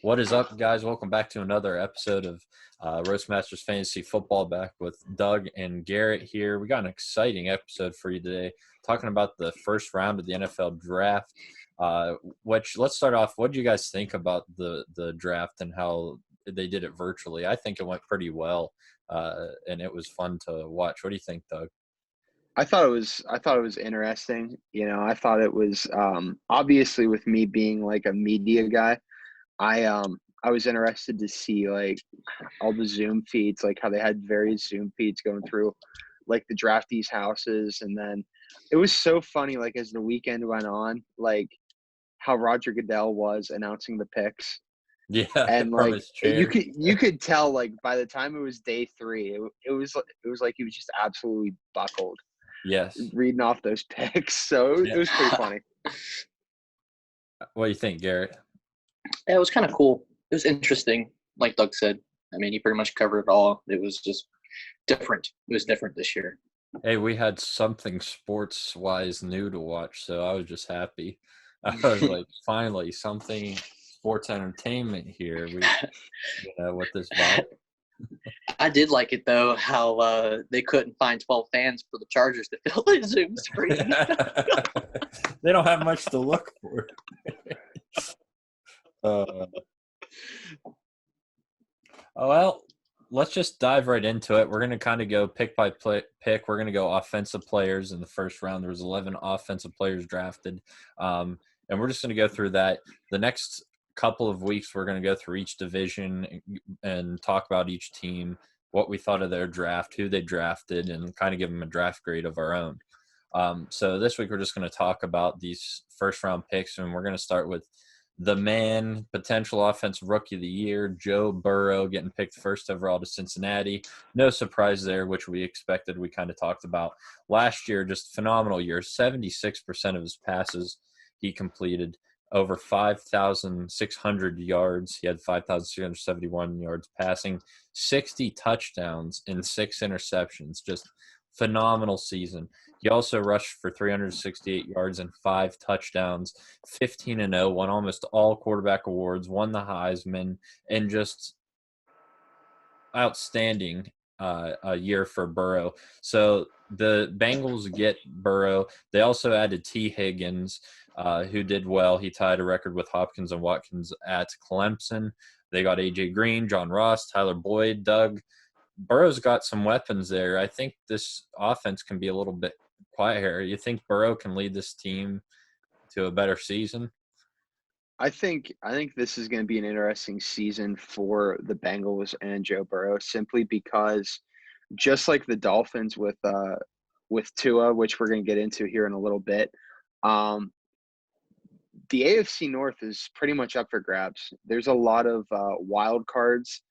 What is up, guys? Welcome back to another episode of Roastmasters Fantasy Football. Back with Doug and Garrett here. We got an exciting episode for you today, talking about the first round of the NFL draft. Which let's start off. What do you guys think about the draft and how they did it virtually? I think it went pretty well, and it was fun to watch. What do you think, Doug? I thought it was interesting. I thought it was obviously, with me being like a media guy, I was interested to see like all the Zoom feeds, like how they had various Zoom feeds going through like the draftees' houses, and then it was so funny like as the weekend went on, like how Roger Goodell was announcing the picks, Yeah, and from like his you chair. could you could tell like by the time it was day three, it was like he was just absolutely buckled Yes. reading off those picks. So it Yeah. was pretty funny. What do you think, Garrett? Yeah, it was kind of cool. It was interesting, like Doug said. I mean, he pretty much covered it all. It was just different. It was different this year. Hey, we had something sports-wise new to watch, so I was just happy. I was like, finally, something sports entertainment here. With this vibe. I did like it though, how they couldn't find 12 fans for the Chargers to fill the Zoom screen. They don't have much to look for. Well, let's just dive right into it. We're going to kind of go pick by pick. We're going to go offensive players in the first round. There was 11 offensive players drafted, and we're just going to go through that. The next couple of weeks, we're going to go through each division and talk about each team, what we thought of their draft, who they drafted, and kind of give them a draft grade of our own. So this week, we're just going to talk about these first-round picks, and we're going to start with the man, potential offensive rookie of the year, Joe Burrow, getting picked first overall to Cincinnati. No surprise there, which we expected. We kind of talked about last year, just phenomenal year. 76% of his passes he completed, over 5,600 yards. He had 5,671 yards passing, 60 touchdowns and 6 interceptions. Just phenomenal season. He also rushed for 368 yards and 5 touchdowns, 15-0, won almost all quarterback awards, won the Heisman, and just outstanding a year for Burrow. So the Bengals get Burrow. They also added T. Higgins, who did well. He tied a record with Hopkins and Watkins at Clemson. They got A.J. Green, John Ross, Tyler Boyd, Doug. Burrow's got some weapons there. I think this offense can be a little bit quieter. You think Burrow can lead this team to a better season? I think this is going to be an interesting season for the Bengals and Joe Burrow, simply because just like the Dolphins with Tua, which we're going to get into here in a little bit, um, the AFC North is pretty much up for grabs. There's a lot of wild cards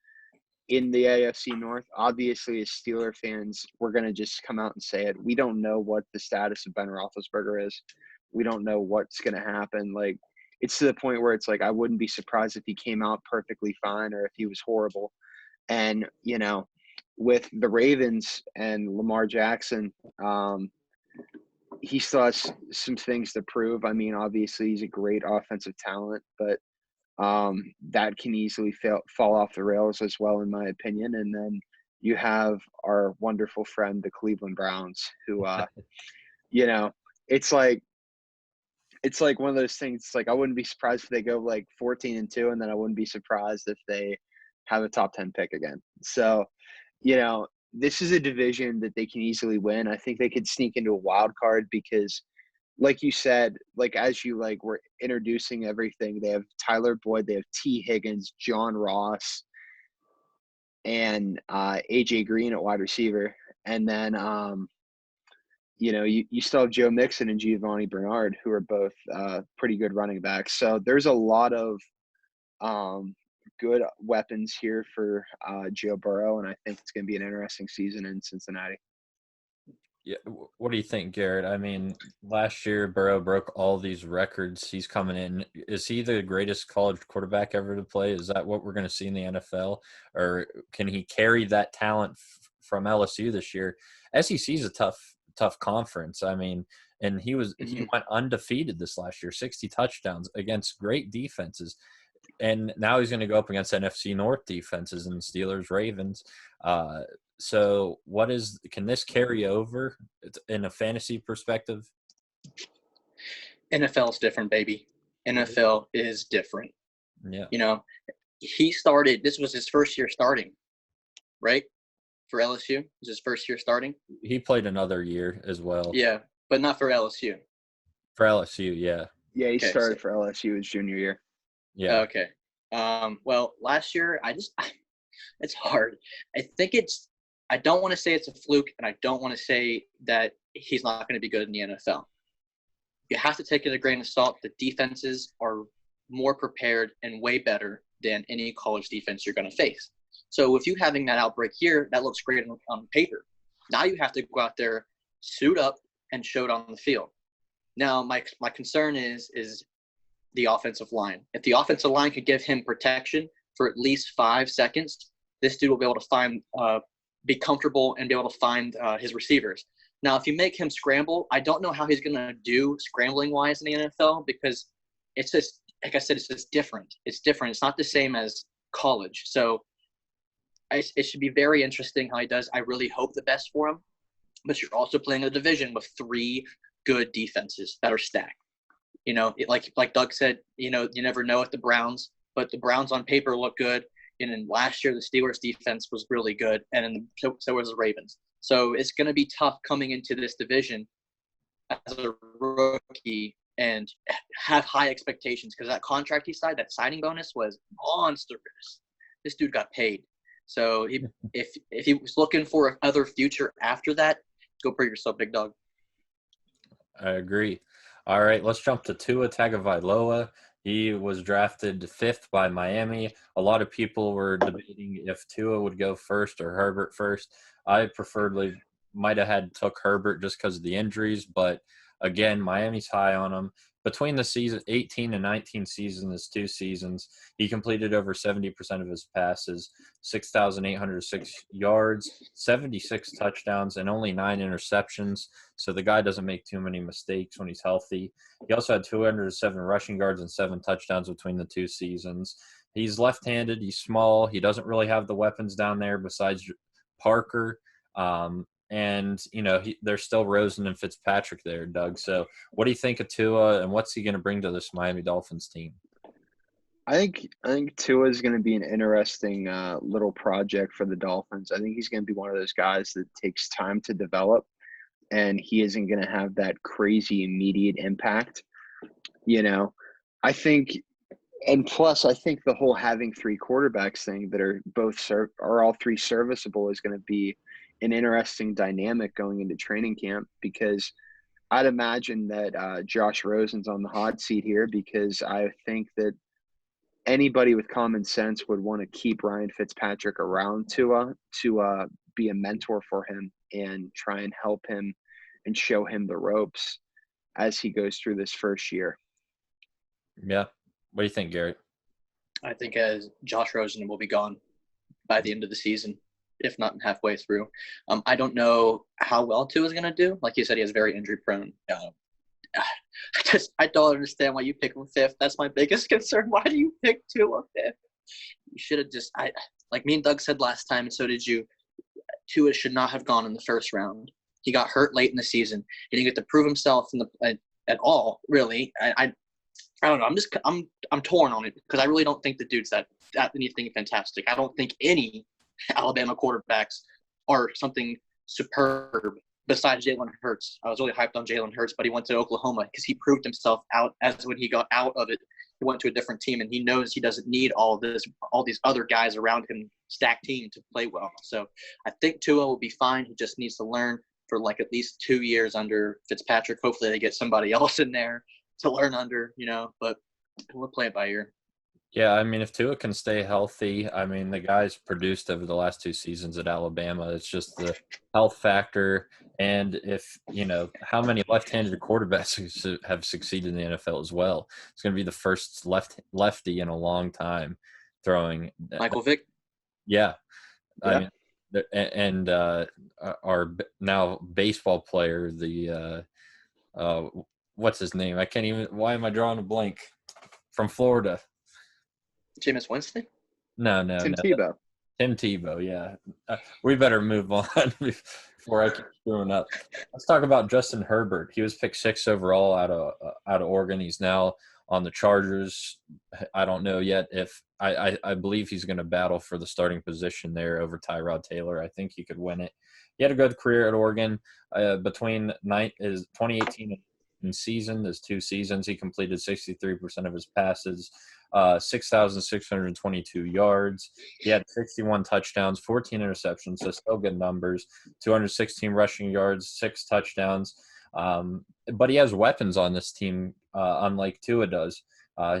in the AFC North. Obviously, as Steeler fans, we're going to just come out and say it. We don't know what the status of Ben Roethlisberger is. We don't know what's going to happen. Like, it's to the point where it's like I wouldn't be surprised if he came out perfectly fine or if he was horrible. And, with the Ravens and Lamar Jackson, he still has some things to prove. I mean, obviously, he's a great offensive talent, but that can easily fall off the rails as well, in my opinion. And then you have our wonderful friend, the Cleveland Browns, who, you know, it's like one of those things. It's like I wouldn't be surprised if they go like 14-2, and then I wouldn't be surprised if they have a top 10 pick again. So, this is a division that they can easily win. I think they could sneak into a wild card because, like you said, like as you like were introducing everything, they have Tyler Boyd, they have T. Higgins, John Ross, and AJ Green at wide receiver. And then you still have Joe Mixon and Giovanni Bernard, who are both pretty good running backs. So there's a lot of good weapons here for Joe Burrow, and I think it's going to be an interesting season in Cincinnati. Yeah. What do you think, Garrett? I mean, last year Burrow broke all these records. He's coming in. Is he the greatest college quarterback ever to play? Is that what we're going to see in the NFL, or can he carry that talent from LSU this year? SEC is a tough conference. I mean, and he went undefeated this last year, 60 touchdowns against great defenses. and now he's going to go up against NFC North defenses and Steelers, Ravens. So can this carry over in a fantasy perspective? NFL is different, baby. NFL is different. Yeah. This was his first year starting, right? For LSU. It was his first year starting. He played another year as well. Yeah, but not for LSU. For LSU, yeah. Yeah, he started for LSU his junior year. Yeah. Okay. Well, last year, it's hard. I don't want to say it's a fluke, and I don't want to say that he's not going to be good in the NFL. You have to take it a grain of salt. The defenses are more prepared and way better than any college defense you're going to face. So if you having that outbreak here, that looks great on paper. Now you have to go out there, suit up, and show it on the field. Now, my concern is the offensive line. If the offensive line could give him protection for at least 5 seconds, this dude will be able to be comfortable and be able to find his receivers. Now, if you make him scramble, I don't know how he's going to do scrambling-wise in the NFL because it's just, like I said, it's just different. It's different. It's not the same as college. So it should be very interesting how he does. I really hope the best for him. But you're also playing a division with 3 good defenses that are stacked. Like Doug said, you never know with the Browns, but the Browns on paper look good. And then last year, the Steelers defense was really good, and so was the Ravens. So it's going to be tough coming into this division as a rookie and have high expectations because that contract he signed, that signing bonus was monstrous. This dude got paid. So if he was looking for another future after that, go for yourself, big dog. I agree. All right, let's jump to Tua Tagovailoa. He was drafted 5th by Miami. A lot of people were debating if Tua would go first or Herbert first. I preferably might have took Herbert just because of the injuries, but again, Miami's high on him. Between the season 18 and 19 seasons, his 2 seasons, he completed over 70% of his passes, 6,806 yards, 76 touchdowns, and only 9 interceptions. So the guy doesn't make too many mistakes when he's healthy. He also had 207 rushing yards and 7 touchdowns between the 2 seasons. He's left-handed. He's small. He doesn't really have the weapons down there besides Parker. And, there's still Rosen and Fitzpatrick there, Doug. So what do you think of Tua, and what's he going to bring to this Miami Dolphins team? I think Tua is going to be an interesting little project for the Dolphins. I think he's going to be one of those guys that takes time to develop, and he isn't going to have that crazy immediate impact. I think – and plus, I think the whole having 3 quarterbacks thing that are all 3 serviceable is going to be an interesting dynamic going into training camp because I'd imagine that Josh Rosen's on the hot seat here because I think that anybody with common sense would want to keep Ryan Fitzpatrick around to be a mentor for him and try and help him and show him the ropes as he goes through this first year. Yeah. What do you think, Garrett? I think as Josh Rosen will be gone by the end of the season, if not halfway through. I don't know how well Tua is going to do. Like you said, he is very injury prone. I don't understand why you pick him 5th. That's my biggest concern. Why do you pick Tua 5th? You should have just like me and Doug said last time, and so did you. Tua should not have gone in the first round. He got hurt late in the season. He didn't get to prove himself at all, really. I don't know. I'm torn on it because I really don't think the dude's that anything fantastic. I don't think any Alabama quarterbacks are something superb besides Jalen Hurts. I was really hyped on Jalen Hurts, but he went to Oklahoma because he proved himself out as when he got out of it. He went to a different team, and he knows he doesn't need all these other guys around him, stacked team, to play well. So I think Tua will be fine. He just needs to learn for like at least 2 years under Fitzpatrick. Hopefully they get somebody else in there to learn under, but we'll play it by ear. Yeah, I mean, if Tua can stay healthy, I mean, the guy's produced over the last 2 seasons at Alabama. It's just the health factor. And if, how many left-handed quarterbacks have succeeded in the NFL as well? It's going to be the first lefty in a long time throwing. Michael Vick? Yeah. I mean, and our now baseball player, what's his name? Why am I drawing a blank? From Florida. Jameis Winston? No, no, Tim no. Tebow. Tim Tebow, yeah. We better move on before I keep screwing up. Let's talk about Justin Herbert. He was picked 6th overall out of Oregon. He's now on the Chargers. I don't know yet if I believe he's going to battle for the starting position there over Tyrod Taylor. I think he could win it. He had a good career at Oregon. Between his 2018 and season, his 2 seasons, he completed 63% of his passes, 6,622 yards. He had 61 touchdowns, 14 interceptions, so still good numbers. 216 rushing yards, 6 touchdowns. But he has weapons on this team, unlike Tua does.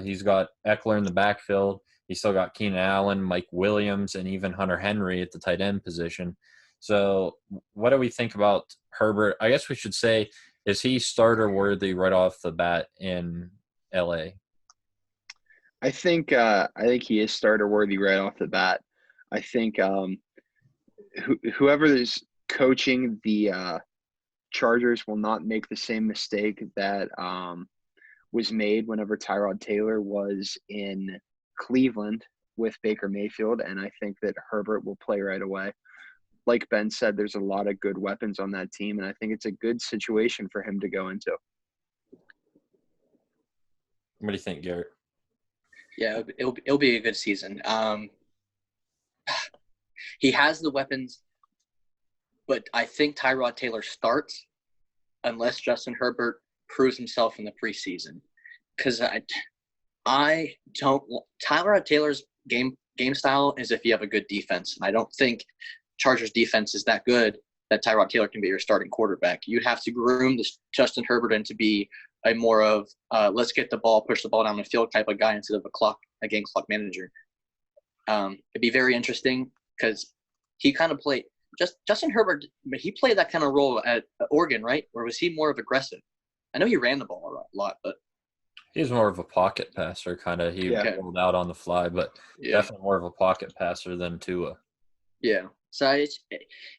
He's got Eckler in the backfield. He's still got Keenan Allen, Mike Williams, and even Hunter Henry at the tight end position. So what do we think about Herbert? I guess we should say, is he starter worthy right off the bat in LA? I think he is starter worthy right off the bat. I think whoever is coaching the Chargers will not make the same mistake that was made whenever Tyrod Taylor was in Cleveland with Baker Mayfield, and I think that Herbert will play right away. Like Ben said, there's a lot of good weapons on that team, and I think it's a good situation for him to go into. What do you think, Garrett? Yeah, it'll be a good season. He has the weapons, but I think Tyrod Taylor starts unless Justin Herbert proves himself in the preseason. Because I don't – Tyrod Taylor's game style is if you have a good defense. I don't think Chargers defense is that good that Tyrod Taylor can be your starting quarterback. You'd have to groom this Justin Herbert into be a more of let's get the ball, push the ball down the field type of guy instead of a game clock manager. It'd be very interesting because he kind of played Justin Herbert. He played that kind of role at Oregon, right? Or was he more of aggressive? I know he ran the ball a lot, but he's more of a pocket passer, kind of. He rolled out on the fly, but definitely more of a pocket passer than Tua. Yeah. So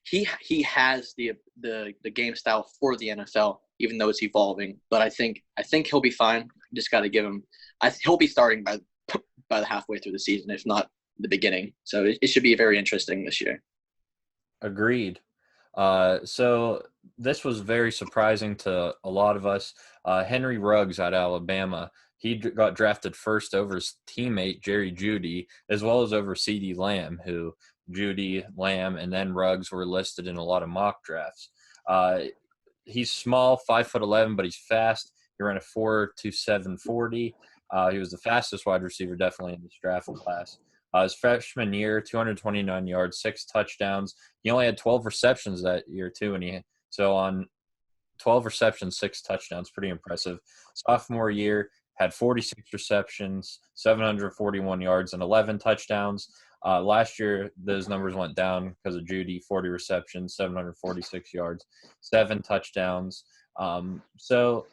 he has the game style for the NFL, even though it's evolving. But I think he'll be fine. Just got to give him. He'll be starting by the halfway through the season, if not the beginning. So it should be very interesting this year. Agreed. So this was very surprising to a lot of us. Henry Ruggs out of Alabama. He got drafted first over his teammate Jerry Jeudy, as well as over CeeDee Lamb, who Jeudy, Lamb, and then Ruggs were listed in a lot of mock drafts. He's small, 5'11", but he's fast. He ran a 4.27 40. He was the fastest wide receiver, definitely in this draft class. His freshman year, 229 yards, 6 touchdowns. He only had 12 receptions that year too, and so on 12 receptions, 6 touchdowns, pretty impressive. Sophomore year, had 46 receptions, 741 yards, and 11 touchdowns. Last year, those numbers went down because of Jeudy, 40 receptions, 746 yards, 7 touchdowns. So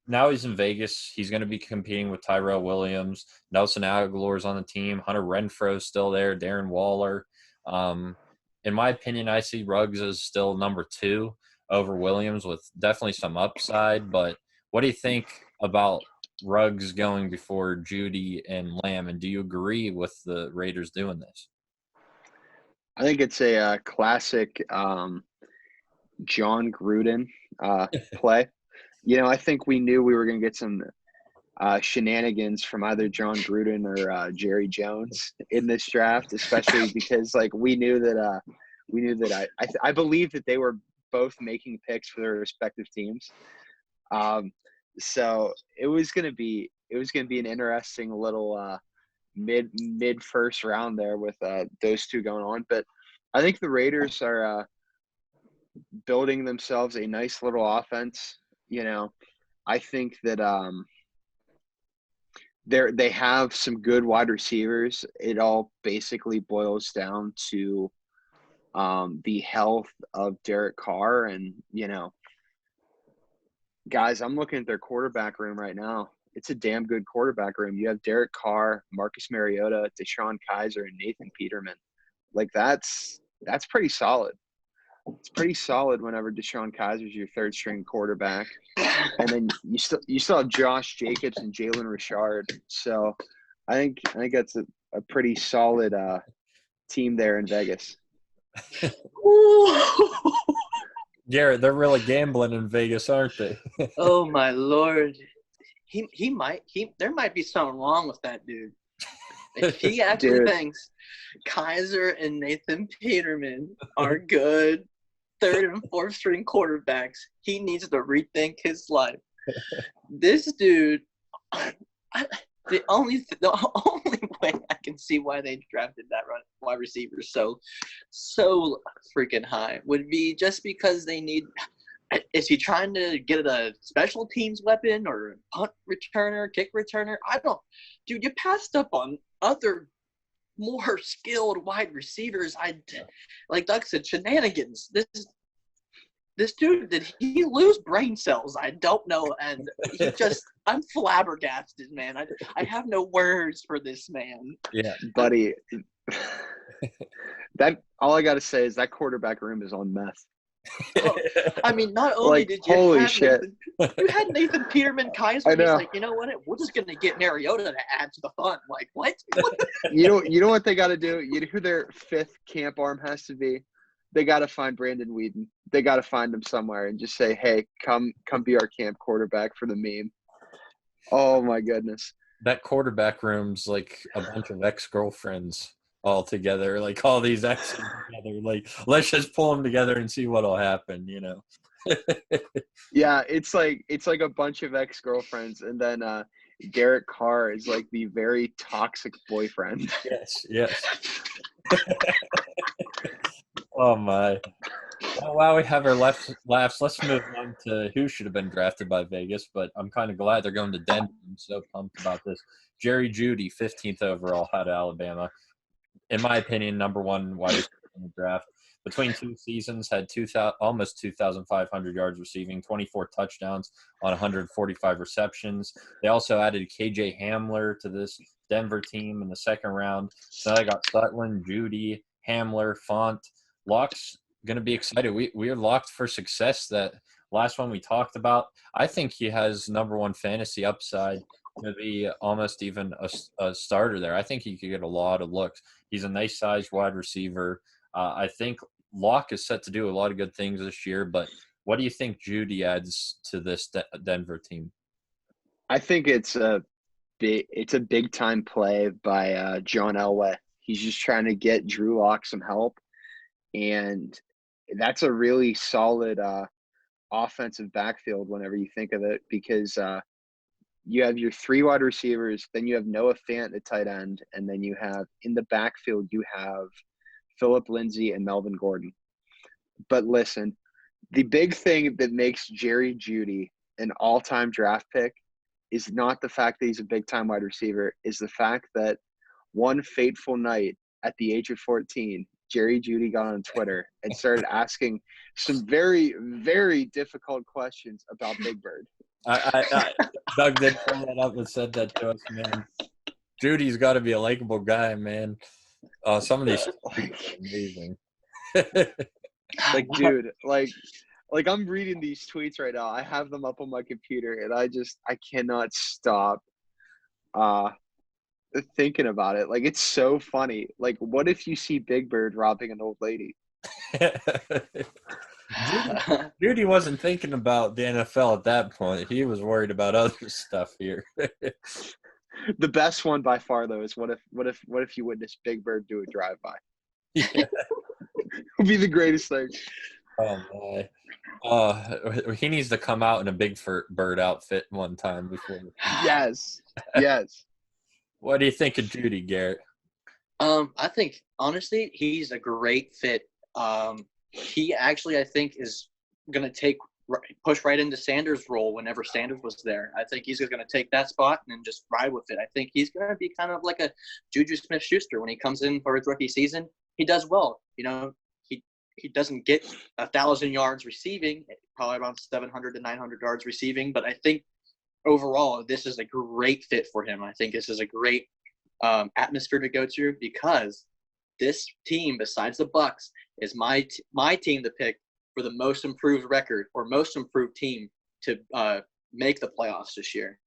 now he's in Vegas. He's going to be competing with Tyrell Williams. Nelson Aguilar's on the team. Hunter Renfro's still there. Darren Waller. In my opinion, I see Ruggs as still number 2 over Williams with definitely some upside. But what do you think about Ruggs going before Jeudy and Lamb? And do you agree with the Raiders doing this? I think it's a classic John Gruden play. I think we knew we were going to get some shenanigans from either John Gruden or Jerry Jones in this draft, especially because we knew that I believe that they were both making picks for their respective teams. So it was going to be an interesting little mid first round there with those two going on. But I think the Raiders are building themselves a nice little offense. I think that they have some good wide receivers. It all basically boils down to the health of Derek Carr. And, guys, I'm looking at their quarterback room right now. It's a damn good quarterback room. You have Derek Carr, Marcus Mariota, DeShone Kizer, and Nathan Peterman. That's pretty solid. It's pretty solid whenever DeShone Kizer is your third string quarterback. And then you still have Josh Jacobs and Jalen Richard. So I think a pretty solid team there in Vegas. Garrett, they're really gambling in Vegas, aren't they? Oh my Lord. There might be something wrong with that dude. If he actually Dude. thinks Kaiser and Nathan Peterman are good third and fourth string quarterbacks, he needs to rethink his life. This dude, the only way I can see why they drafted that wide receiver so freaking high would be just because they need. Is he trying to get a special teams weapon or a punt returner, kick returner? Dude, you passed up on other more skilled wide receivers. Like Doug said, shenanigans. This dude, did he lose brain cells? I don't know. And I'm flabbergasted, man. I have no words for this man. Yeah. Buddy, all I got to say is that quarterback room is on meth. I mean, not only did you holy have shit. you had Nathan Peterman, Kaiser. I know. He's like, you know what? We're just going to get Mariota to add to the fun. Like, what? You know what they got to do? You know who their fifth camp arm has to be? They got to find Brandon Weeden. They got to find him somewhere and just say, hey, come be our camp quarterback for the meme. Oh, my goodness. That quarterback room's like a bunch of ex-girlfriends all together, like all these exes together. Like, let's just pull them together and see what'll happen, you know? Yeah, it's like a bunch of ex-girlfriends, and then Derek Carr is like the very toxic boyfriend. Yes. Oh, my. Well, while we have our laughs, let's move on to who should have been drafted by Vegas, but I'm kind of glad they're going to Denver. I'm so pumped about this. Jerry Jeudy, 15th overall out of Alabama. In my opinion, number one wide receiver in the draft. Between two seasons, had almost 2,500 yards receiving, 24 touchdowns on 145 receptions. They also added KJ Hamler to this Denver team in the second round. So I got Sutton, Jeudy, Hamler, Font. Lock's going to be excited. We are locked for success. That last one we talked about, I think he has number one fantasy upside to be almost even a starter there. I think he could get a lot of looks. He's a nice sized wide receiver. I think Locke is set to do a lot of good things this year, but what do you think Jeudy adds to this Denver team? I think it's a big time play by John Elway. He's just trying to get Drew Lock some help, and that's a really solid offensive backfield whenever you think of it, because you have your three wide receivers, then you have Noah Fant at tight end, and then you have in the backfield you have Phillip Lindsay and Melvin Gordon. But listen, the big thing that makes Jerry Jeudy an all-time draft pick is not the fact that he's a big-time wide receiver, is the fact that one fateful night at the age of 14, Jerry Jeudy got on Twitter and started asking some very, very difficult questions about Big Bird. Doug did pull that up and said that to us, man. Judy's got to be a likable guy, man. Some of these are amazing. Like, dude, like I'm reading these tweets right now. I have them up on my computer, and I cannot stop thinking about it. Like, it's so funny. Like, what if you see Big Bird robbing an old lady? Judy wasn't thinking about the NFL at that point. He was worried about other stuff here. The best one by far, though, is what if you witness Big Bird do a drive-by? Yeah. It would be the greatest thing. Oh my! He needs to come out in a Big Bird outfit one time before. Yes. What do you think of Jeudy, Garrett? I think honestly he's a great fit. He actually, I think, is going to push right into Sanders' role whenever Sanders was there. I think he's going to take that spot and just ride with it. I think he's going to be kind of like a Juju Smith-Schuster when he comes in for his rookie season. He does well. You know, he doesn't get 1,000 yards receiving, probably around 700 to 900 yards receiving. But I think overall, this is a great fit for him. I think this is a great atmosphere to go to, because this team, besides the Bucs, is my team to pick for the most improved record or most improved team to make the playoffs this year.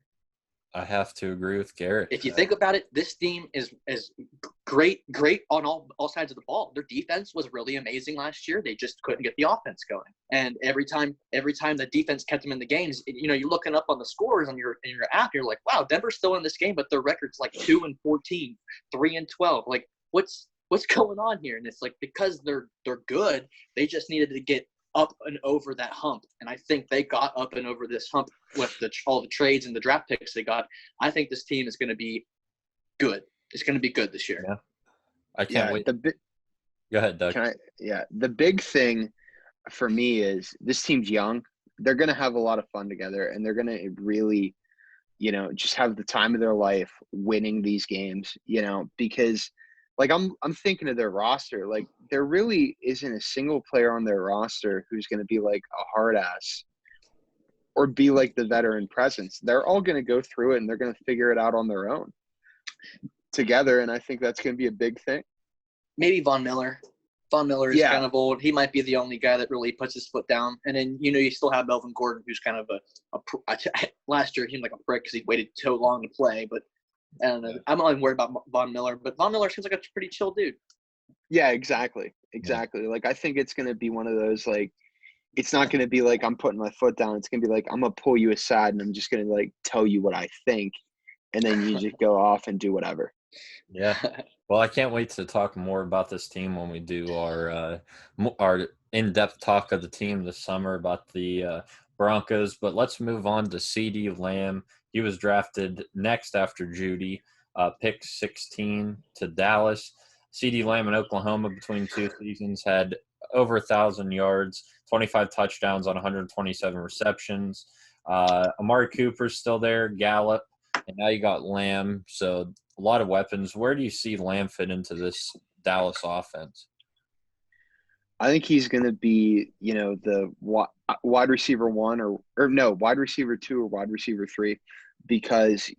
I have to agree with Garrett. If you think about it, this team is great on all sides of the ball. Their defense was really amazing last year. They just couldn't get the offense going. And every time the defense kept them in the games, you're looking up on the scores on your app, you're like, wow, Denver's still in this game, but their record's like 2-14, 3-12. Like, what's going on here? And it's like, because they're good, they just needed to get up and over that hump. And I think they got up and over this hump with all the trades and the draft picks they got. I think this team is going to be good. It's going to be good this year. Yeah. I can't wait. Go ahead, Doug. The big thing for me is this team's young. They're going to have a lot of fun together, and they're going to really, just have the time of their life winning these games, because – like I'm thinking of their roster. Like there really isn't a single player on their roster who's going to be like a hard ass or be like the veteran presence. They're all going to go through it and they're going to figure it out on their own together. And I think that's going to be a big thing. Maybe Von Miller. Von Miller is kind of old. He might be the only guy that really puts his foot down. And then, you still have Melvin Gordon, who's kind of last year he seemed like a prick because he waited so long to play, but I don't know. I'm not even worried about Von Miller, but Von Miller seems like a pretty chill dude. Yeah, exactly. Like, I think it's going to be one of those, like, it's not going to be like I'm putting my foot down. It's going to be like I'm going to pull you aside and I'm just going to, like, tell you what I think. And then you just go off and do whatever. Yeah. Well, I can't wait to talk more about this team when we do our in-depth talk of the team this summer about the Broncos. But let's move on to CeeDee Lamb. He was drafted next after Jeudy, pick 16 to Dallas. CeeDee Lamb in Oklahoma between two seasons had over 1,000 yards, 25 touchdowns on 127 receptions. Amari Cooper's still there, Gallup, and now you got Lamb. So a lot of weapons. Where do you see Lamb fit into this Dallas offense? I think he's going to be, the wide receiver 1 or no, wide receiver 2 or wide receiver 3 because,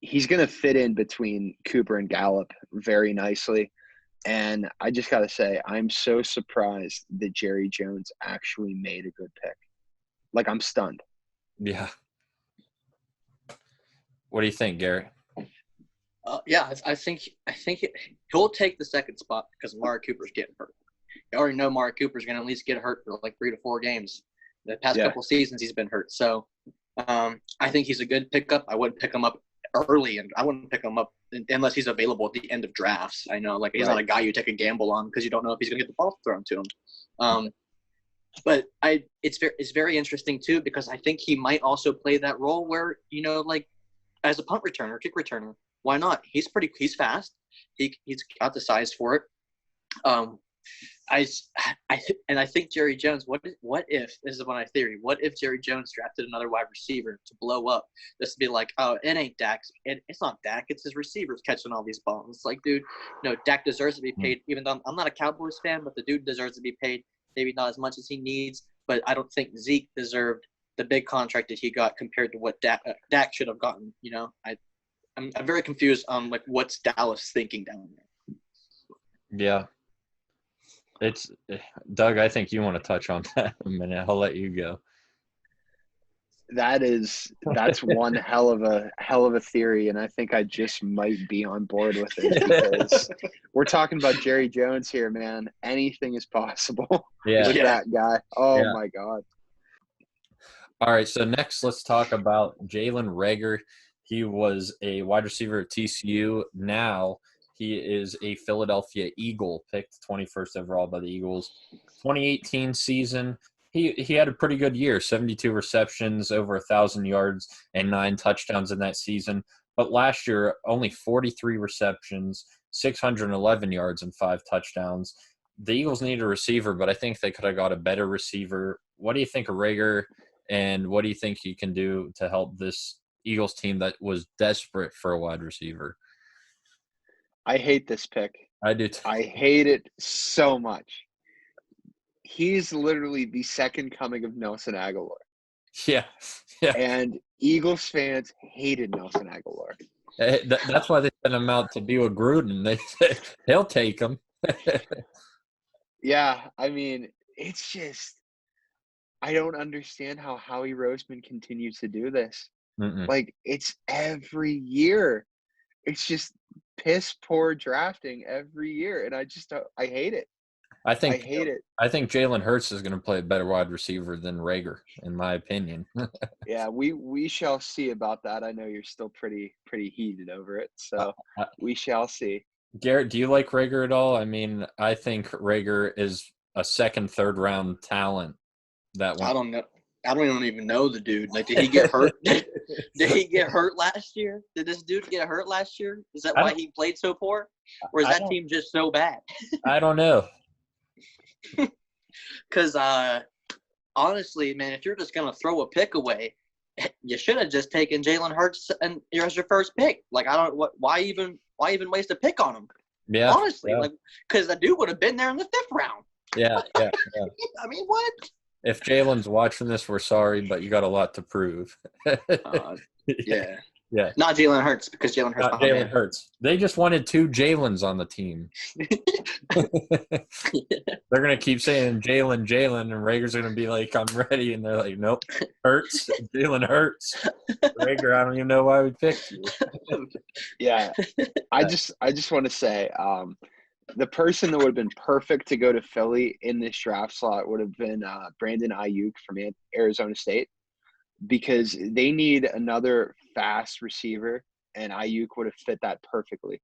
he's going to fit in between Cooper and Gallup very nicely. And I just got to say, I'm so surprised that Jerry Jones actually made a good pick. Like, I'm stunned. Yeah. What do you think, Gary? I think he'll take the second spot because Amari Cooper's getting hurt. You already know Amari Cooper's going to at least get hurt for like 3 to 4 games. The past couple seasons he's been hurt. So I think he's a good pickup. I wouldn't pick him up early, and I wouldn't pick him up unless he's available at the end of drafts. I know, like, he's not a guy you take a gamble on because you don't know if he's going to get the ball thrown to him. But it's very interesting too because I think he might also play that role where like as a punt returner, kick returner. Why not? He's fast. He's got the size for it. I think Jerry Jones. What if this is my theory? What if Jerry Jones drafted another wide receiver to blow up? Just to be like, oh, it ain't Dak. It's not Dak. It's his receivers catching all these balls. It's like, dude, no, Dak deserves to be paid. Even though I'm not a Cowboys fan, but the dude deserves to be paid. Maybe not as much as he needs, but I don't think Zeke deserved the big contract that he got compared to what Dak should have gotten. I'm very confused on like what's Dallas thinking down there. Yeah. It's Doug, I think you want to touch on that in a minute. I'll let you go. That's one hell of a theory, and I think I just might be on board with it because we're talking about Jerry Jones here, man. Anything is possible with that guy. Oh my God. All right, so next let's talk about Jalen Reagor. He was a wide receiver at TCU. Now he is a Philadelphia Eagle, picked 21st overall by the Eagles. 2018 season, he had a pretty good year, 72 receptions, over 1,000 yards, and 9 touchdowns in that season. But last year, only 43 receptions, 611 yards, and 5 touchdowns. The Eagles need a receiver, but I think they could have got a better receiver. What do you think of Reagor, and what do you think he can do to help this Eagles team that was desperate for a wide receiver? I hate this pick. I do too. I hate it so much. He's literally the second coming of Nelson Aguilar. Yeah. And Eagles fans hated Nelson Aguilar. That's why they sent him out to be with Gruden. They said he'll take him. Yeah, I mean, it's just I don't understand how Howie Roseman continues to do this. Mm-mm. Like, it's every year. It's just piss poor drafting every year, and I hate it. I I think hate it. I think Jalen Hurts is going to play a better wide receiver than Rager, in my opinion. Yeah, we shall see about that. I know you're still pretty heated over it, so Uh, we shall see. Garrett, do you like Rager at all? I mean, I think Rager is a second, third round talent that I went. don't know. I don't even know the dude. Like, did he get hurt? Did he get hurt last year? Did this dude get hurt last year? Is that I why don't- he played so poor? Or is I that don't- team just so bad? I don't know. Because honestly, man, if you're just gonna throw a pick away, you should have just taken Jalen Hurts and as your first pick. Like, I don't why even waste a pick on him? Yeah. Honestly, yeah. like, because the dude would have been there in the 5th round. Yeah. I mean, what? If Jalen's watching this, we're sorry, but you got a lot to prove. Yeah. Yeah. Not Jalen Hurts, because Jalen Hurts. Not Jalen Hurts. They just wanted 2 Jalen's on the team. They're going to keep saying Jalen, and Rager's going to be like, I'm ready. And they're like, nope, Hurts, Jalen Hurts. Rager, I don't even know why we picked you. Yeah, I just want to say, the person that would have been perfect to go to Philly in this draft slot would have been Brandon Ayuk from Arizona State, because they need another fast receiver, and Ayuk would have fit that perfectly.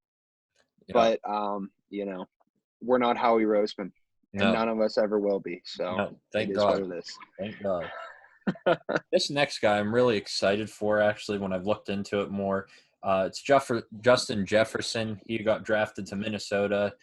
Yeah. But we're not Howie Roseman, and No. none of us ever will be. So No, thank it is God. what it is. Thank God. This next guy I'm really excited for, actually, when I've looked into it more. It's Justin Jefferson. He got drafted to Minnesota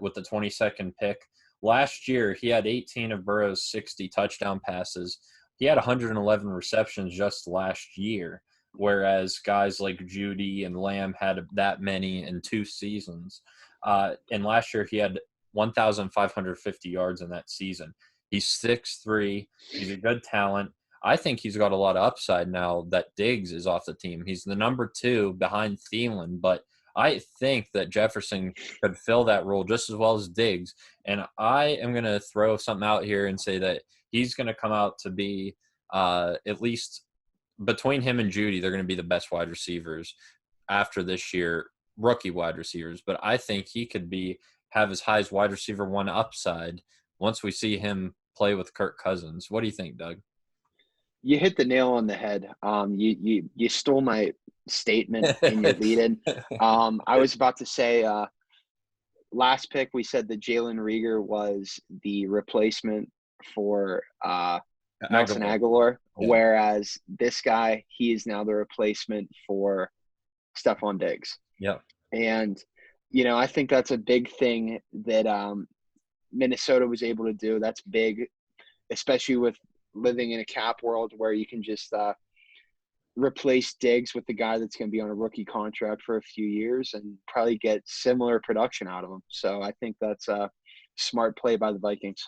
with the 22nd pick. Last year, he had 18 of Burrow's 60 touchdown passes. He had 111 receptions just last year, whereas guys like Judy and Lamb had that many in 2 seasons. And last year, he had 1,550 yards in that season. He's 6'3". He's a good talent. I think he's got a lot of upside now that Diggs is off the team. He's the number 2 behind Thielen, but I think that Jefferson could fill that role just as well as Diggs. And I am going to throw something out here and say that he's going to come out to be at least between him and Judy, they're going to be the best wide receivers after this year, rookie wide receivers. But I think he could have as high as wide receiver 1 upside once we see him play with Kirk Cousins. What do you think, Doug? You hit the nail on the head. You stole my statement in your lead-in. I was about to say, last pick we said that Jalen Reagor was the replacement for Nelson Aguilar, Yeah. whereas this guy, he is now the replacement for Stephon Diggs. Yep. And I think that's a big thing that Minnesota was able to do. That's big, especially with living in a cap world where you can just replace Diggs with the guy that's going to be on a rookie contract for a few years and probably get similar production out of him. So I think that's a smart play by the Vikings.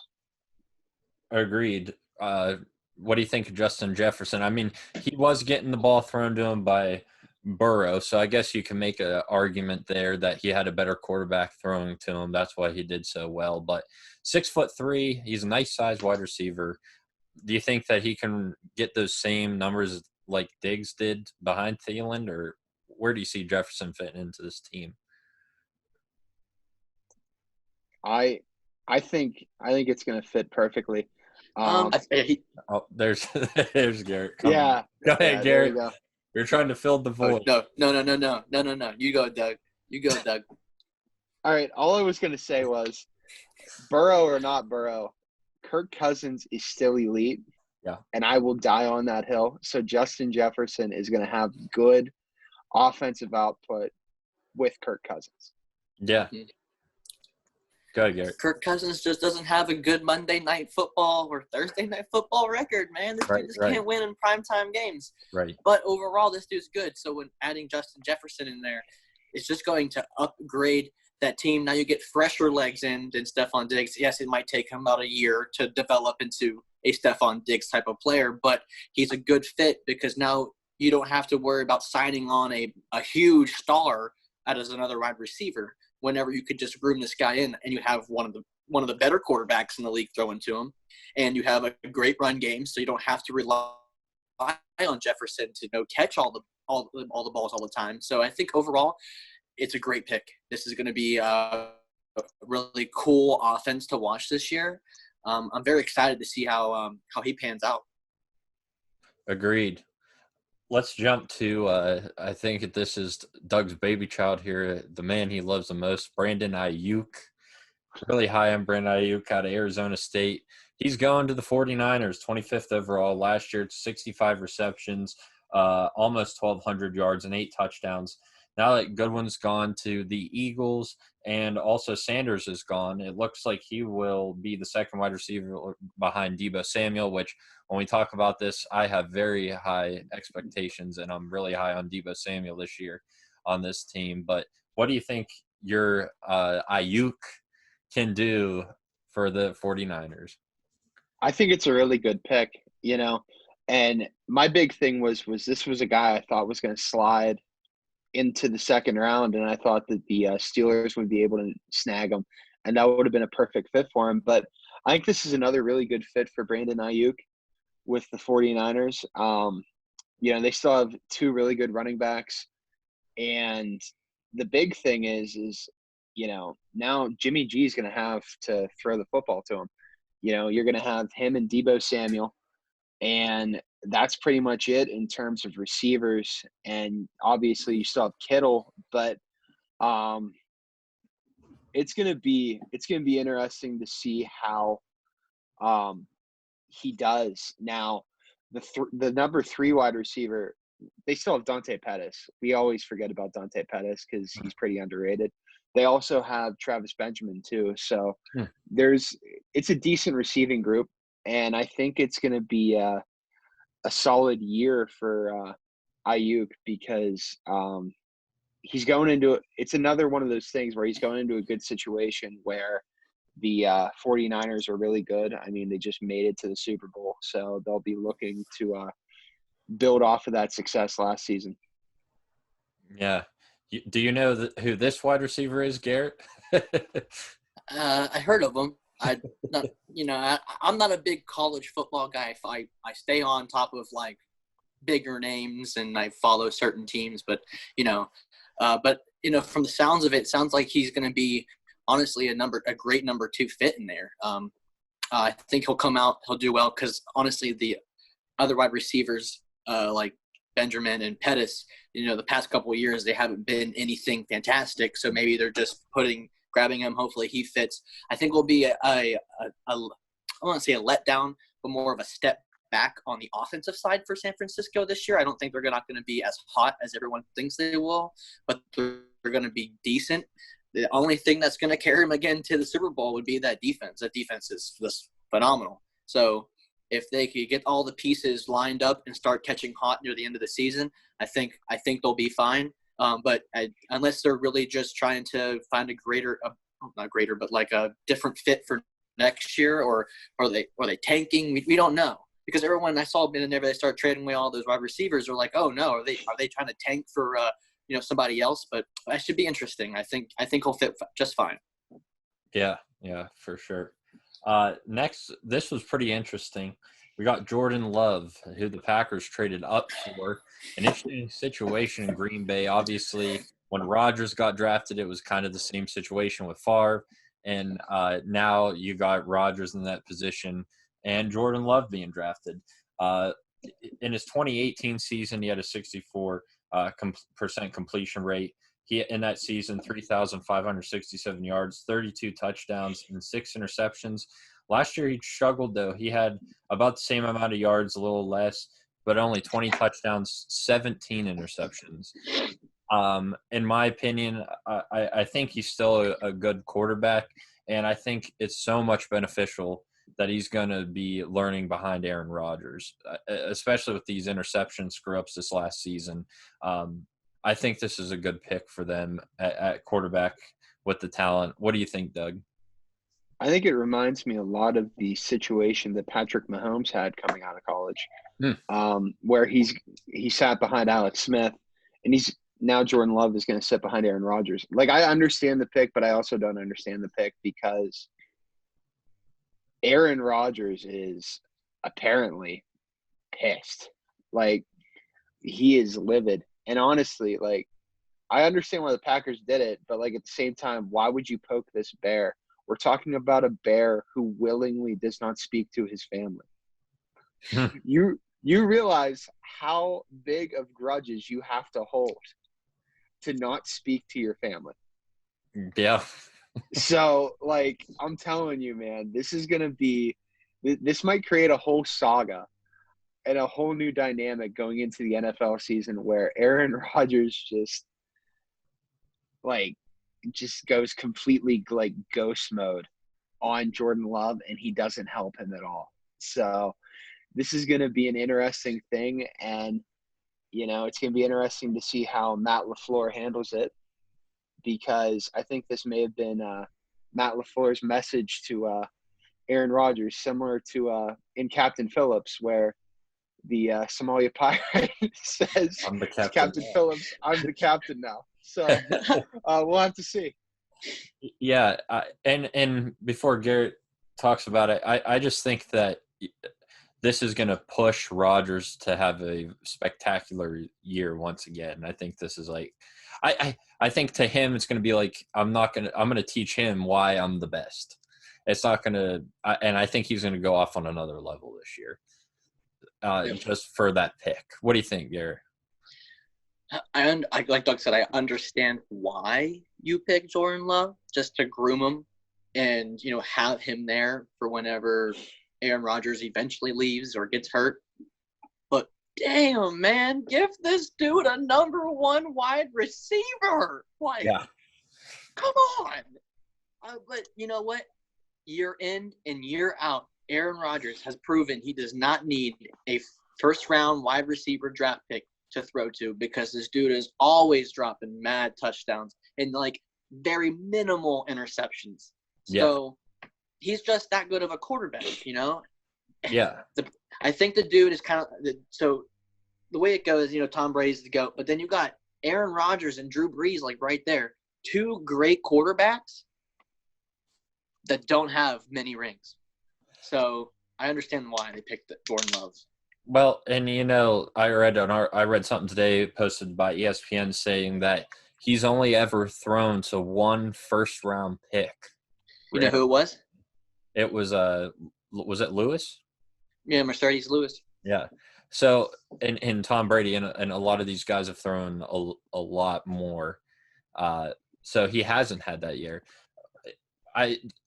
Agreed. What do you think of Justin Jefferson? I mean, he was getting the ball thrown to him by Burrow, so I guess you can make an argument there that he had a better quarterback throwing to him. That's why he did so well. But 6'3", he's a nice size wide receiver. Do you think that he can get those same numbers like Diggs did behind Thielen, or where do you see Jefferson fitting into this team? I think it's going to fit perfectly. There's Garrett. Go ahead, Garrett. you You're trying to fill the void. No. You go, Doug. All right. All I was going to say was, Burrow or not Burrow, Kirk Cousins is still elite. Yeah. And I will die on that hill. So Justin Jefferson is going to have good offensive output with Kirk Cousins. Yeah. Mhm. Go ahead, Garrett. Kirk Cousins just doesn't have a good Monday Night Football or Thursday Night Football record, man. This dude just can't win in primetime games. Right. But overall, this dude's good. So when adding Justin Jefferson in there, it's just going to upgrade that team. Now you get fresher legs in than Stephon Diggs. Yes, it might take him about a year to develop into a Stephon Diggs type of player, but he's a good fit because now you don't have to worry about signing on a huge star as another wide receiver. Whenever you could just groom this guy in, and you have one of the better quarterbacks in the league throwing to him, and you have a great run game, so you don't have to rely on Jefferson to catch all the balls all the time. So I think overall, it's a great pick. This is going to be a really cool offense to watch this year. I'm very excited to see how he pans out. Agreed. Let's jump to I think this is Doug's baby child here, the man he loves the most, Brandon Ayuk. Really high on Brandon Ayuk out of Arizona State. He's going to the 49ers, 25th overall. Last year, 65 receptions, almost 1,200 yards and 8 touchdowns. Now that Goodwin's gone to the Eagles and also Sanders is gone, it looks like he will be the second wide receiver behind Deebo Samuel, which when we talk about this, I have very high expectations, and I'm really high on Deebo Samuel this year on this team. But what do you think your Ayuk can do for the 49ers? I think it's a really good pick, and my big thing was this was a guy I thought was going to slide into the second round, and I thought that the Steelers would be able to snag him, and that would have been a perfect fit for him. But I think this is another really good fit for Brandon Ayuk with the 49ers. They still have 2 really good running backs, and the big thing is now Jimmy G is going to have to throw the football to him. You're going to have him and Deebo Samuel, and that's pretty much it in terms of receivers. And obviously you still have Kittle, but it's going to be interesting to see how he does. Now, the number 3 wide receiver, they still have Dante Pettis. We always forget about Dante Pettis because he's pretty underrated. They also have Travis Benjamin too. So it's a decent receiving group, and I think it's going to be a solid year for Ayuk because he's going into – it's another one of those things where he's going into a good situation where the 49ers are really good. I mean, they just made it to the Super Bowl, so they'll be looking to build off of that success last season. Yeah. Do you know who this wide receiver is, Garrett? I heard of him. I'm not a big college football guy. I stay on top of like bigger names and I follow certain teams, but from the sounds of it, it sounds like he's going to be honestly a great number 2 fit in there. I think he'll come out, he'll do well because honestly, the other wide receivers like Benjamin and Pettis, the past couple of years, they haven't been anything fantastic. So maybe they're just grabbing him. Hopefully he fits. I think will be I want to say a letdown, but more of a step back on the offensive side for San Francisco this year. I don't think they're not going to be as hot as everyone thinks they will, but they're going to be decent. The only thing that's going to carry them again to the Super Bowl would be that defense. That defense is just phenomenal. So if they could get all the pieces lined up and start catching hot near the end of the season, I think they'll be fine. But unless they're really just trying to find like a different fit for next year, or are they tanking? We don't know, because everyone I saw whenever they start trading away all those wide receivers are like, oh no, are they trying to tank for somebody else? But that should be interesting. I think he'll fit just fine. Yeah, for sure. Next, this was pretty interesting. We got Jordan Love, who the Packers traded up for. An interesting situation in Green Bay. Obviously, when Rodgers got drafted, it was kind of the same situation with Favre. And now you got Rodgers in that position and Jordan Love being drafted. In his 2018 season, he had a 64% completion rate. He in that season, 3,567 yards, 32 touchdowns, and 6 interceptions. Last year, he struggled, though. He had about the same amount of yards, a little less, but only 20 touchdowns, 17 interceptions. In my opinion, I think he's still a good quarterback, and I think it's so much beneficial that he's going to be learning behind Aaron Rodgers, especially with these interception screw-ups this last season. I think this is a good pick for them at quarterback with the talent. What do you think, Doug? I think it reminds me a lot of the situation that Patrick Mahomes had coming out of college, where he sat behind Alex Smith, and now Jordan Love is going to sit behind Aaron Rodgers. Like, I understand the pick, but I also don't understand the pick because Aaron Rodgers is apparently pissed. Like, he is livid. And honestly, like, I understand why the Packers did it, but like at the same time, why would you poke this bear? We're talking about a bear who willingly does not speak to his family. You realize how big of grudges you have to hold to not speak to your family. Yeah. So, like, I'm telling you, man, this might create a whole saga and a whole new dynamic going into the NFL season where Aaron Rodgers just goes completely like ghost mode on Jordan Love, and he doesn't help him at all. So this is going to be an interesting thing, and it's going to be interesting to see how Matt LaFleur handles it, because I think this may have been Matt LaFleur's message to Aaron Rodgers, similar to in Captain Phillips, where the Somalia pirate says, I'm the to captain. Captain Phillips, I'm the captain now. So we'll have to see. Yeah, and before Garrett talks about it, I just think that this is going to push Rodgers to have a spectacular year once again. I think this is like, I think to him it's going to be like I'm going to teach him why I'm the best. It's not going to, and I think he's going to go off on another level this year, just for that pick. What do you think, Garrett? I like Doug said, I understand why you picked Jordan Love, just to groom him and have him there for whenever Aaron Rodgers eventually leaves or gets hurt. But damn, man, give this dude a number 1 wide receiver. Like, Yeah. come on. But you know what? Year in and year out, Aaron Rodgers has proven he does not need a first-round wide receiver draft pick to throw to, because this dude is always dropping mad touchdowns and like very minimal interceptions. So he's just that good of a quarterback, Yeah. I think the dude is kind of so the way it goes, Tom Brady's the GOAT, but then you got Aaron Rodgers and Drew Brees like right there, 2 great quarterbacks that don't have many rings. So I understand why they picked Jordan Love. Well, and I read something today posted by ESPN saying that he's only ever thrown to 1 first-round pick. You know who it was? It was it Lewis? Yeah, Mercedes Lewis. Yeah. So and Tom Brady and a lot of these guys have thrown a lot more. So he hasn't had that year.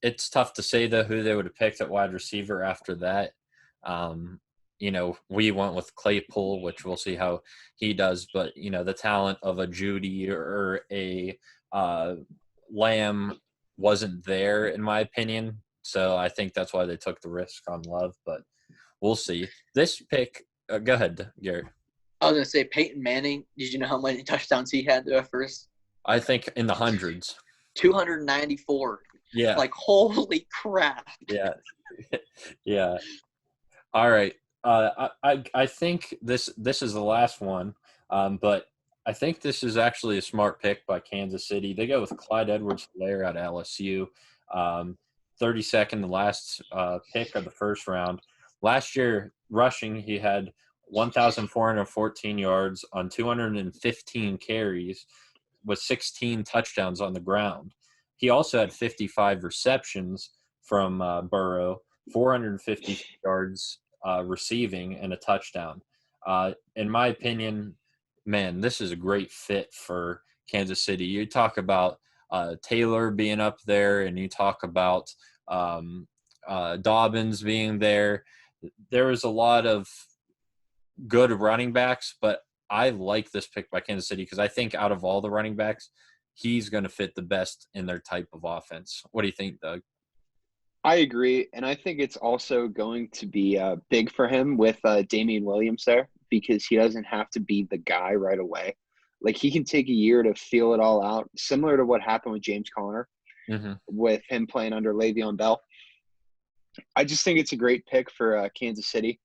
It's tough to say though who they would have picked at wide receiver after that. We went with Claypool, which we'll see how he does. But, the talent of a Judy or a Lamb wasn't there, in my opinion. So I think that's why they took the risk on Love. But we'll see. This pick go ahead, Garrett. I was going to say Peyton Manning. Did you know how many touchdowns he had at first? I think in the hundreds. 294. Yeah. Like, holy crap. Yeah. Yeah. All right. I think this is the last one, but I think this is actually a smart pick by Kansas City. They go with Clyde Edwards-Helaire at LSU, 32nd, the last pick of the first round. Last year, rushing, he had 1,414 yards on 215 carries with 16 touchdowns on the ground. He also had 55 receptions from Burrow, 450 yards receiving, and a touchdown. In my opinion, man, this is a great fit for Kansas City. You talk about Taylor being up there, and you talk about Dobbins being there. There is a lot of good running backs, but I like this pick by Kansas City because I think out of all the running backs, he's going to fit the best in their type of offense. What do you think, Doug? I agree, and I think it's also going to be big for him with Damian Williams there, because he doesn't have to be the guy right away. Like, he can take a year to feel it all out, similar to what happened with James Conner, with him playing under Le'Veon Bell. I just think it's a great pick for Kansas City.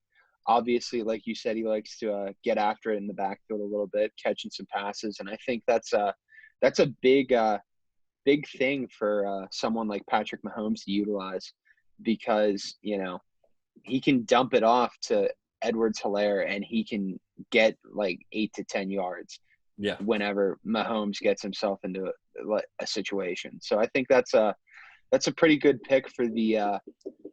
Obviously, like you said, he likes to get after it in the backfield a little bit, catching some passes, and I think that's a big thing for someone like Patrick Mahomes to utilize, because he can dump it off to Edwards-Helaire and he can get like 8 to 10 yards Yeah. whenever Mahomes gets himself into a situation. So I think that's a pretty good pick for the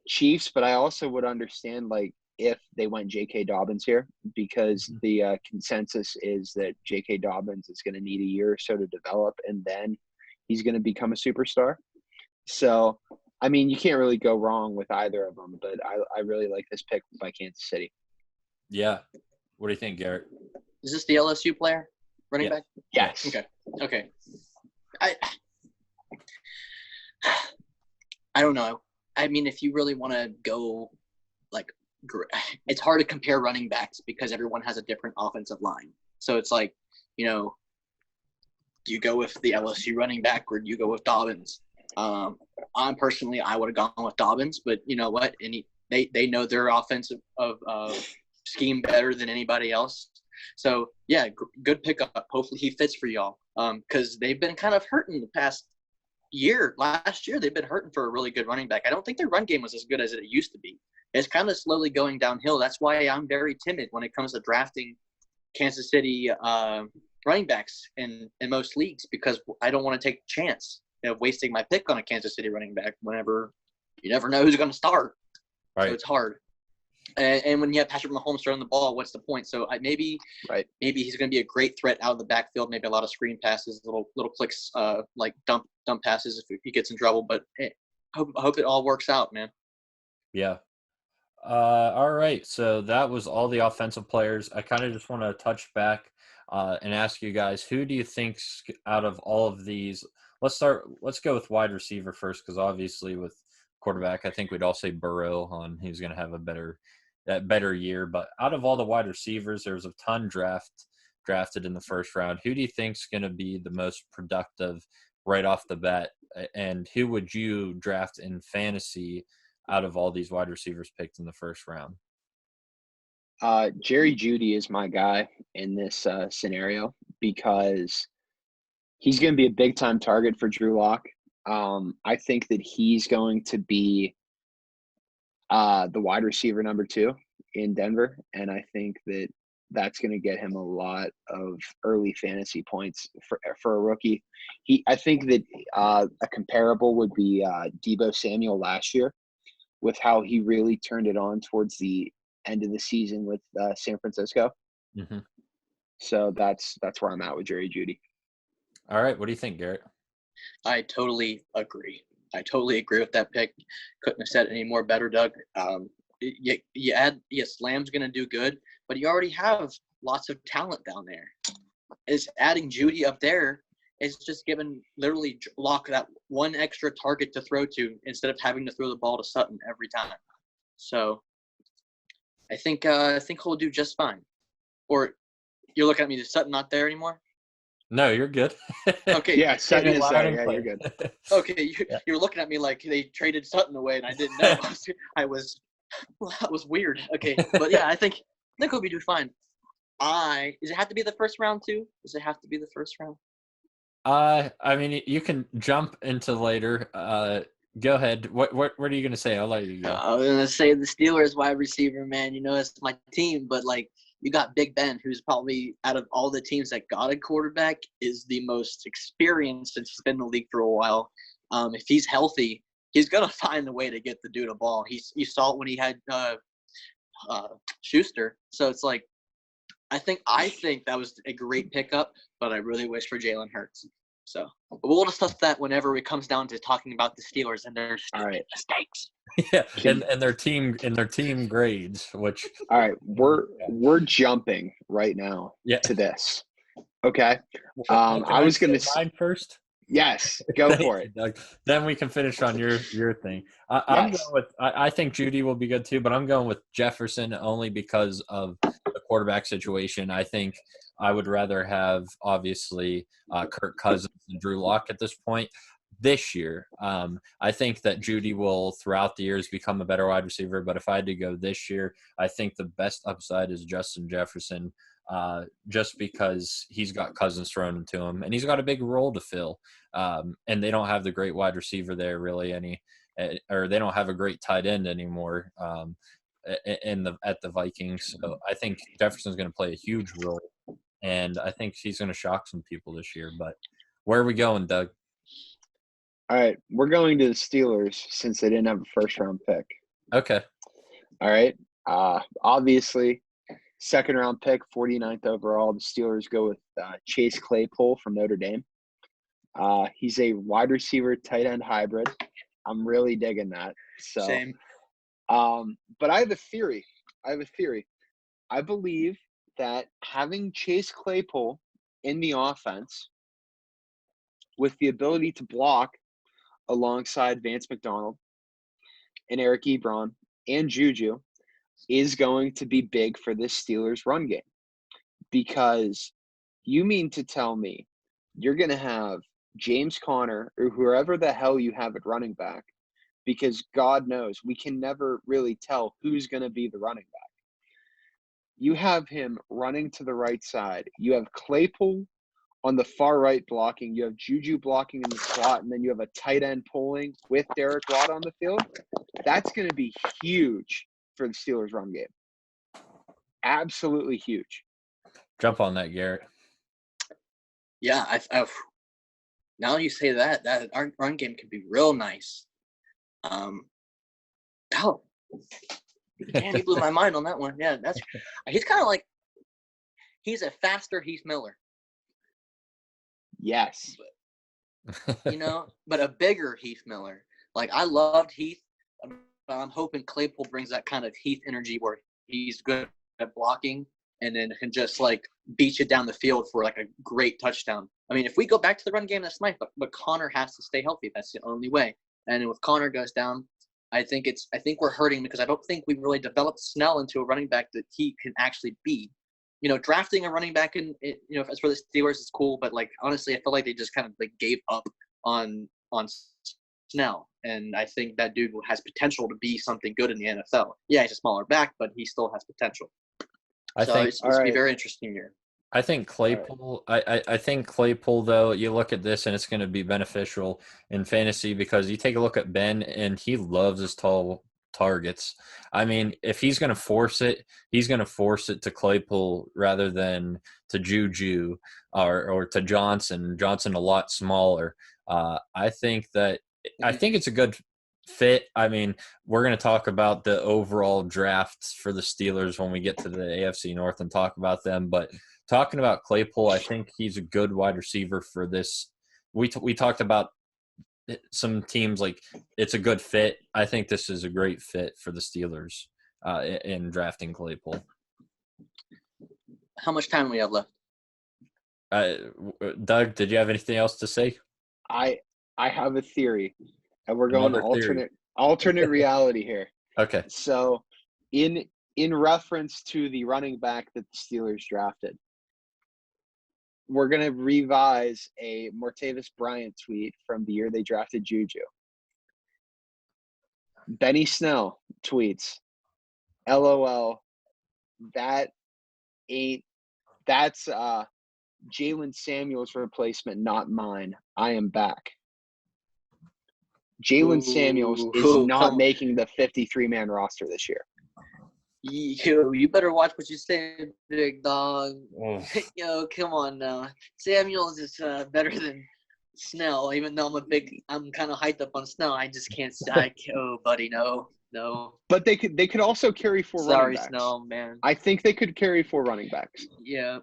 Chiefs, but I also would understand like if they went J.K. Dobbins here, because Mhm. the consensus is that J.K. Dobbins is going to need a year or so to develop, and then he's going to become a superstar. So, I mean, you can't really go wrong with either of them, but I really like this pick by Kansas City. Yeah. What do you think, Garrett? Is this the LSU player, running Yeah. back? Yes. Okay. I don't know. I mean, if you really want to go, like, it's hard to compare running backs because everyone has a different offensive line. So it's like, you know, do you go with the LSU running back or do you go with Dobbins? I would have gone with Dobbins, but you know what? They know their offensive scheme better than anybody else. So yeah, good pickup. Hopefully he fits for y'all. Because they've been kind of hurting the past year. Last year they've been hurting for a really good running back. I don't think their run game was as good as it used to be. It's kind of slowly going downhill. That's why I'm very timid when it comes to drafting Kansas City running backs in most leagues, because I don't want to take a chance of wasting my pick on a Kansas City running back whenever you never know who's going to start. Right. So it's hard. And when you have Patrick Mahomes throwing the ball, what's the point? So maybe he's going to be a great threat out of the backfield. Maybe a lot of screen passes, little clicks, like dump passes if he gets in trouble. But I hope it all works out, man. Yeah. All right. So that was all the offensive players. I kind of just want to touch back and ask you guys, who do you think out of all of these? Let's go with wide receiver first, because obviously with quarterback, I think we'd all say Burrow on he's going to have a better year. But out of all the wide receivers, there's a ton drafted in the first round. Who do you think's going to be the most productive right off the bat? And who would you draft in fantasy out of all these wide receivers picked in the first round? Jerry Jeudy is my guy in this scenario because he's going to be a big time target for Drew Lock. I think that he's going to be the wide receiver number 2 in Denver, and I think that that's going to get him a lot of early fantasy points for a rookie. I think that a comparable would be Deebo Samuel last year, with how he really turned it on towards the end of the season with San Francisco. Mm-hmm. So that's where I'm at with Jerry Jeudy. All right. What do you think, Garrett? I totally agree with that pick. Couldn't have said it any more better, Doug. Lamb's going to do good, but you already have lots of talent down there. Is adding Jeudy up there is just giving literally Locke that one extra target to throw to instead of having to throw the ball to Sutton every time. So I think he'll do just fine. Or you're looking at me, is Sutton not there anymore? No, you're good. Okay. Yeah, Sutton is there. Yeah, you're good. Okay, you were looking at me like they traded Sutton away and I didn't know. That was weird. Okay, but yeah, I think he'll be doing fine. Does it have to be the first round too? Does it have to be the first round? I mean, you can jump into later. Go ahead. What are you gonna say? I'll let you go. I was gonna say the Steelers wide receiver, man. You know, it's my team, but like you got Big Ben, who's probably out of all the teams that got a quarterback, is the most experienced since he's been in the league for a while. If he's healthy, he's gonna find the way to get the dude a ball. You saw it when he had Schuster. So it's like, I think that was a great pickup, but I really wish for Jalen Hurts. So we'll discuss that whenever it comes down to talking about the Steelers and their stupid mistakes. Yeah, and their team grades. Which all right, we're jumping right now to this. Okay, I was going to say mine first. Yes, go for it. Doug. Then we can finish on your thing. I'm going with. I think Jeudy will be good too, but I'm going with Jefferson only because of the quarterback situation. I think I would rather have obviously Kirk Cousins and Drew Lock at this point. This year, I think that Jeudy will throughout the years become a better wide receiver. But if I had to go this year, I think the best upside is Justin Jefferson. Just because he's got Cousins thrown into him and he's got a big role to fill. And they don't have the great wide receiver there really or they don't have a great tight end anymore. at the Vikings. So I think Jefferson's going to play a huge role, and I think he's going to shock some people this year. But where are we going, Doug? All right, we're going to the Steelers since they didn't have a first-round pick. Okay. All right. Obviously, second-round pick, 49th overall. The Steelers go with Chase Claypool from Notre Dame. He's a wide receiver, tight end hybrid. I'm really digging that. So, Same. but I have a theory. I believe that having Chase Claypool in the offense with the ability to block alongside Vance McDonald and Eric Ebron and Juju is going to be big for this Steelers run game. Because you mean to tell me you're going to have James Conner or whoever the hell you have at running back, because God knows we can never really tell who's going to be the running back. You have him running to the right side. You have Claypool on the far right blocking. You have Juju blocking in the slot, and then you have a tight end pulling with Derek Watt on the field. That's going to be huge for the Steelers run game. Absolutely huge. Jump on that, Garrett. Yeah, now you say that our run game could be real nice. Damn, you blew my mind on that one. Yeah, he's kind of like he's a faster Heath Miller. Yes. But a bigger Heath Miller. Like I loved Heath, but I'm hoping Claypool brings that kind of Heath energy where he's good at blocking and then can just like beat you down the field for like a great touchdown. I mean, if we go back to the run game, that's nice, but Connor has to stay healthy. That's the only way. And if Connor goes down, I think we're hurting because I don't think we've really developed Snell into a running back that he can actually be. Drafting a running back as for the Steelers is cool, but like honestly, I feel like they just kind of like gave up on Snell, and I think that dude has potential to be something good in the NFL. Yeah, he's a smaller back, but he still has potential. I think it's going to be a very interesting year. I think Claypool. I think Claypool, though, you look at this and it's going to be beneficial in fantasy because you take a look at Ben and he loves his tall targets. I mean, if he's going to force it, he's going to force it to Claypool rather than to Juju or to Johnson. Johnson a lot smaller. I think it's a good fit. I mean, we're going to talk about the overall drafts for the Steelers when we get to the AFC North and talk about them, but talking about Claypool, I think he's a good wide receiver for this. We talked about some teams like it's a good fit. I think this is a great fit for the Steelers in drafting Claypool. How much time do we have left? Doug, did you have anything else to say? I have a theory, and we're going alternate reality here. Okay. So, in reference to the running back that the Steelers drafted, we're going to revise a Martavis Bryant tweet from the year they drafted Juju. Benny Snell tweets, LOL, that's Jalen Samuels' replacement, not mine. I am back. Jalen Samuels is not making the 53-man roster this year. You better watch what you say, big dog. Yo, come on now. Samuels is better than Snell, even though I'm kind of hyped up on Snell. I just can't. Oh, buddy, no. But they could also carry 4 running backs. Sorry, Snell, man. I think they could carry 4 running backs. Yeah.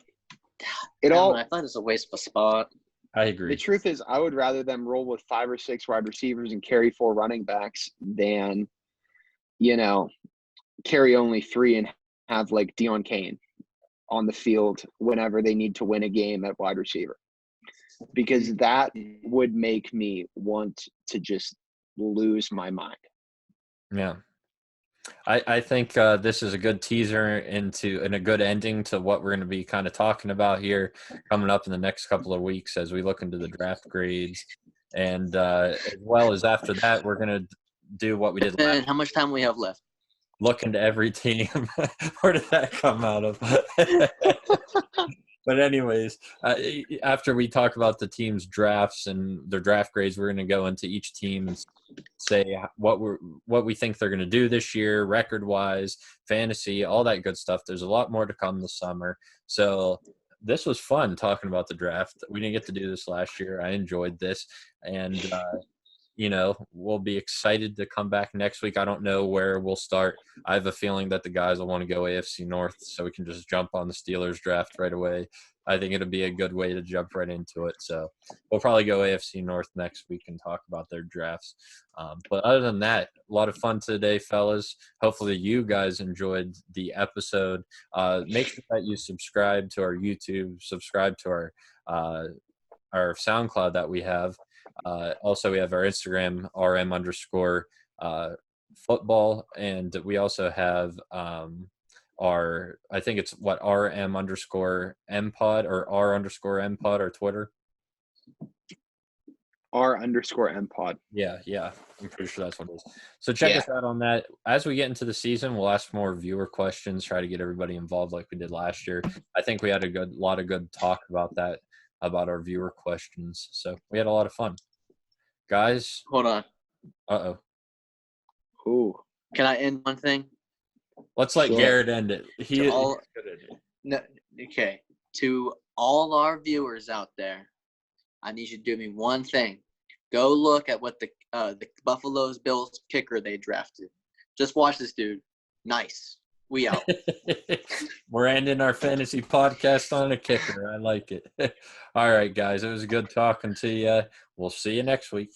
I thought it's a waste of a spot. I agree. The truth is, I would rather them roll with 5 or 6 wide receivers and carry 4 running backs than, carry only 3 and have like Deion Kane on the field whenever they need to win a game at wide receiver. Because that would make me want to just lose my mind. Yeah. I think this is a good teaser and a good ending to what we're going to be kind of talking about here coming up in the next couple of weeks as we look into the draft grades. And as well as after that, we're going to do what we did last. And how much time we have left? Look into every team. Where did that come out of? But anyways, after we talk about the team's drafts and their draft grades, we're going to go into each team and say what we think they're going to do this year, record wise, fantasy, all that good stuff. There's a lot more to come this summer. So this was fun talking about the draft. We didn't get to do this last year. I enjoyed this, and we'll be excited to come back next week. I don't know where we'll start. I have a feeling that the guys will want to go AFC North, so we can just jump on the Steelers draft right away. I think it'll be a good way to jump right into it. So we'll probably go AFC North next week and talk about their drafts. But other than that, a lot of fun today, fellas. Hopefully you guys enjoyed the episode. Make sure that you subscribe to our YouTube, subscribe to our SoundCloud that we have. Also, we have our Instagram, RM_football, and we also have I think it's RM_MPod or R_MPod or Twitter. R_MPod. Yeah. I'm pretty sure that's what it is. So check us out on that. As we get into the season, we'll ask more viewer questions, try to get everybody involved like we did last year. I think we had a lot of good talk about that, about our viewer questions. So we had a lot of fun. Guys. Hold on. Uh-oh. Ooh. Can I end one thing? Let's let Garrett end it. Okay. To all our viewers out there, I need you to do me one thing. Go look at what the Buffalo Bills kicker they drafted. Just watch this dude. Nice. We out. We're ending our fantasy podcast on a kicker. I like it. All right, guys. It was good talking to you. We'll see you next week.